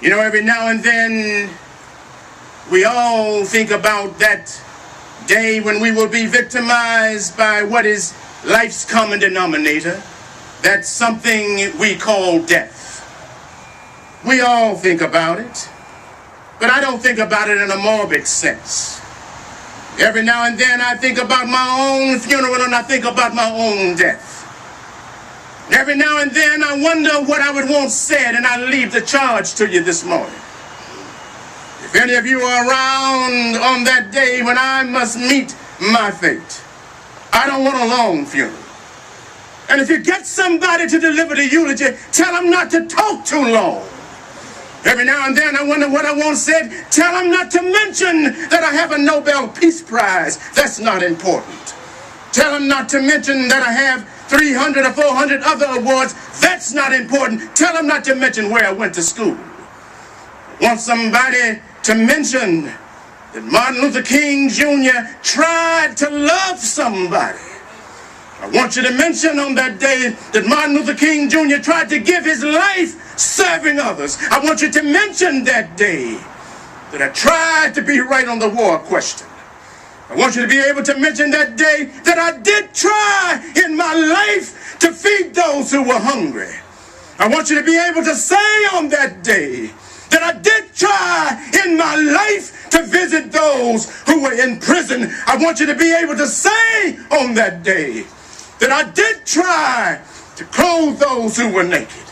You know, every now and then we all think about that day when we will be victimized by what is life's common denominator. That's something we call death. We all think about it, but I don't think about it in a morbid sense. Every now and then I think about my own funeral and I think about my own death. Every now and then I wonder what I would want said, and I leave the charge to you this morning. If any of you are around on that day when I must meet my fate, I don't want a long funeral. And if you get somebody to deliver the eulogy, tell them not to talk too long. Every now and then I wonder what I want said. Tell them not to mention that I have a Nobel Peace Prize. That's not important. Tell them not to mention that I have 300 or 400 other awards. That's not important. Tell them not to mention where I went to school. I want somebody to mention that Martin Luther King Jr. tried to love somebody. I want you to mention on that day that Martin Luther King Jr. tried to give his life serving others. I want you to mention that day that I tried to be right on the war question. I want you to be able to mention that day that I did try in my life to feed those who were hungry. I want you to be able to say on that day that I did try in my life to visit those who were in prison. I want you to be able to say on that day that I did try to clothe those who were naked.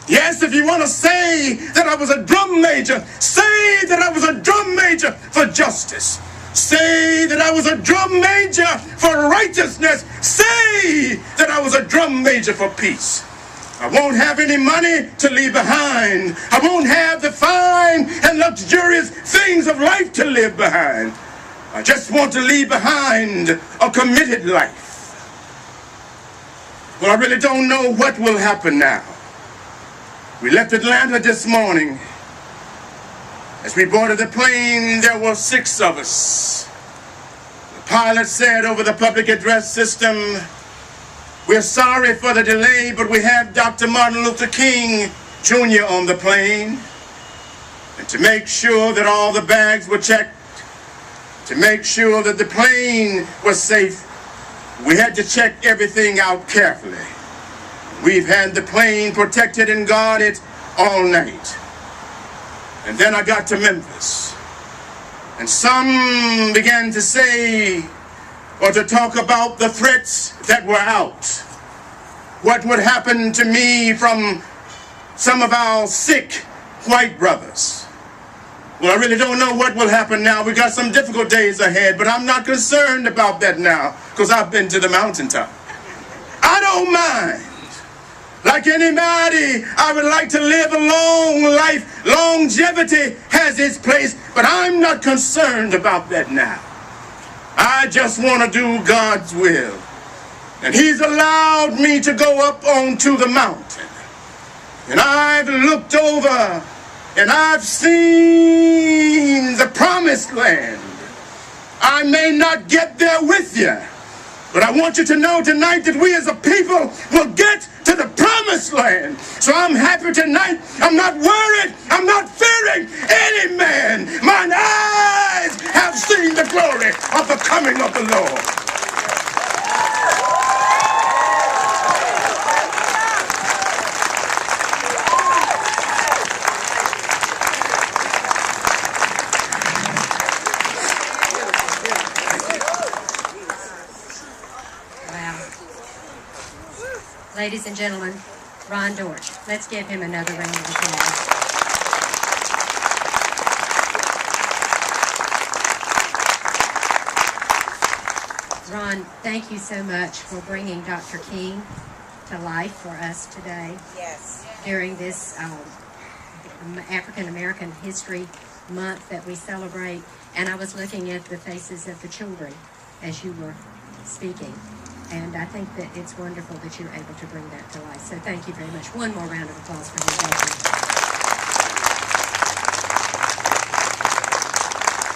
Yes, if you want to say that I was a drum major, say that I was a drum major for justice. Say that I was a drum major for righteousness. Say that I was a drum major for peace. I won't have any money to leave behind. I won't have the fine and luxurious things of life to live behind. I just want to leave behind a committed life. Well, I really don't know what will happen now. We left Atlanta this morning. As we boarded the plane, there were 6 of us. The pilot said over the public address system, "We're sorry for the delay, but we have Dr. Martin Luther King Jr. on the plane." And to make sure that all the bags were checked, to make sure that the plane was safe, we had to check everything out carefully. We've had the plane protected and guarded all night. And then I got to Memphis. And some began to say or to talk about the threats that were out. What would happen to me from some of our sick white brothers? Well, I really don't know what will happen now. We got some difficult days ahead, but I'm not concerned about that now because I've been to the mountaintop. I don't mind. Like anybody, I would like to live a long life. Longevity has its place, but I'm not concerned about that now. I just want to do God's will. And He's allowed me to go up onto the mountain. And I've looked over and I've seen the promised land. I may not get there with you, but I want you to know tonight that we as a people will get to the promised land. So I'm happy tonight. I'm not worried. I'm not fearing any man. Mine eyes have seen the glory of the coming of the Lord. Ladies and gentlemen, Ron Dorsch. Let's give him another round of applause. Ron, thank you so much for bringing Dr. King to life for us today. Yes. During this African American History Month that we celebrate. And I was looking at the faces of the children as you were speaking. And I think that it's wonderful that you're able to bring that to life. So thank you very much. One more round of applause for him. Thank you.